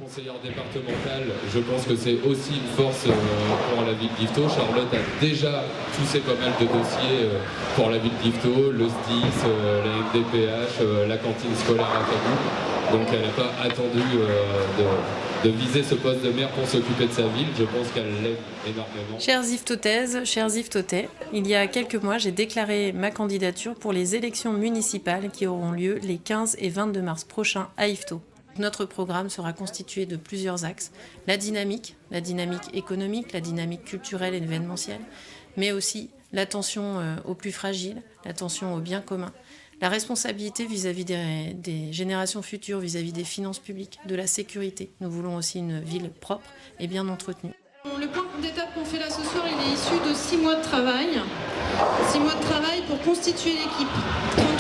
Conseillère départementale, je pense que c'est aussi une force pour la ville d'Yvetot. Charlotte a déjà poussé pas mal de dossiers pour la ville d'Yvetot, le SDIS, la MDPH, la cantine scolaire à Cabourg. Donc elle n'a pas attendu de viser ce poste de maire pour s'occuper de sa ville. Je pense qu'elle l'aime énormément. Chères Yvetotaises, chers Yvetotais, il y a quelques mois, j'ai déclaré ma candidature pour les élections municipales qui auront lieu les 15 et 22 mars prochains à Yvetot. Notre programme sera constitué de plusieurs axes. La dynamique économique, la dynamique culturelle et événementielle, mais aussi l'attention aux plus fragiles, l'attention au bien commun, la responsabilité vis-à-vis des générations futures, vis-à-vis des finances publiques, de la sécurité. Nous voulons aussi une ville propre et bien entretenue. Le plan d'étape qu'on fait là ce soir, il est issu de 6 mois de travail. 6 mois de travail pour constituer l'équipe.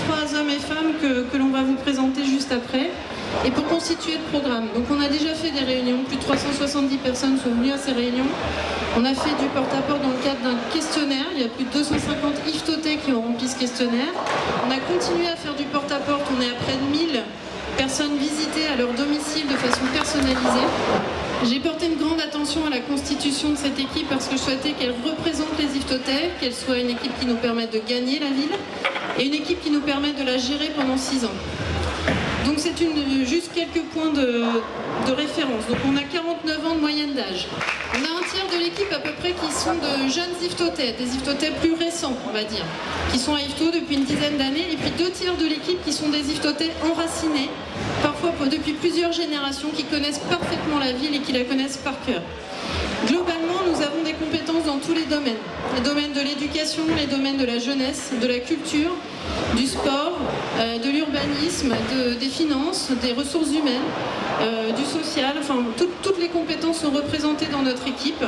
33 hommes et femmes que l'on va vous présenter juste après. Et pour constituer le programme. Donc on a déjà fait des réunions, plus de 370 personnes sont venues à ces réunions. On a fait du porte-à-porte dans le cadre d'un questionnaire. Il y a plus de 250 Yvetotais qui ont rempli ce questionnaire. On a continué à faire du porte-à-porte. On est à près de 1000 personnes visitées à leur domicile de façon personnalisée. J'ai porté une grande attention à la constitution de cette équipe parce que je souhaitais qu'elle représente les Yvetotais, qu'elle soit une équipe qui nous permette de gagner la ville et une équipe qui nous permette de la gérer pendant 6 ans. Donc c'est juste quelques points de référence. Donc on a 49 ans de moyenne d'âge. On a un tiers de l'équipe à peu près qui sont de jeunes Yvetotais, des Yvetotais plus récents on va dire, qui sont à Yvetot depuis une dizaine d'années, et puis 2 tiers de l'équipe qui sont des Yvetotais enracinés, parfois depuis plusieurs générations, qui connaissent parfaitement la ville et qui la connaissent par cœur. Globalement, nous avons des compétences dans tous les domaines. Les domaines de l'éducation, les domaines de la jeunesse, de la culture, du sport, de l'urbanisme, des finances, des ressources humaines, du social. Enfin, toutes les compétences sont représentées dans notre équipe.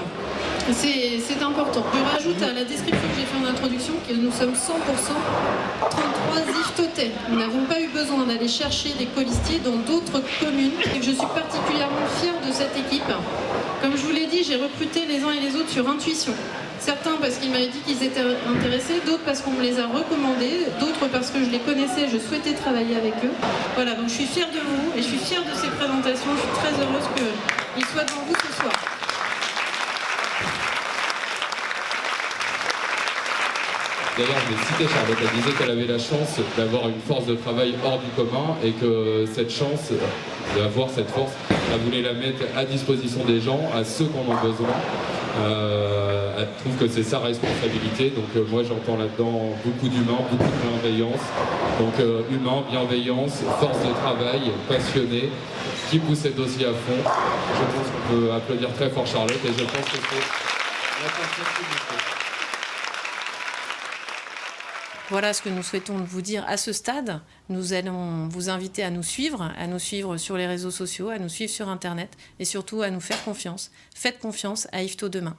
C'est important. Je rajoute à la description que j'ai faite en introduction que nous sommes 100% 33 Yvetotais. Nous n'avons pas eu besoin d'aller chercher des colistiers dans d'autres communes. Et je suis particulièrement fière de cette équipe. Comme je vous l'ai dit, j'ai recruté les uns et les autres sur intuition. Certains parce qu'ils m'avaient dit qu'ils étaient intéressés, d'autres parce qu'on me les a recommandés, d'autres parce que je les connaissais, je souhaitais travailler avec eux. Voilà, donc je suis fière de vous et je suis fière de ces présentations. Je suis très heureuse qu'ils soient devant vous ce soir. D'ailleurs, je l'ai cité, Charlotte, elle disait qu'elle avait la chance d'avoir une force de travail hors du commun et que cette chance d'avoir cette force, elle voulait la mettre à disposition des gens, à ceux qui en ont besoin. Elle trouve que c'est sa responsabilité, donc moi j'entends là-dedans beaucoup d'humain, beaucoup de bienveillance. Donc humain, bienveillance, force de travail, passionné, qui pousse ses dossiers à fond. Je pense qu'on peut applaudir très fort Charlotte et je pense que c'est la personne qu'il nous faut. Voilà ce que nous souhaitons vous dire à ce stade. Nous allons vous inviter à nous suivre sur les réseaux sociaux, à nous suivre sur Internet et surtout à nous faire confiance. Faites confiance à Yvetot demain.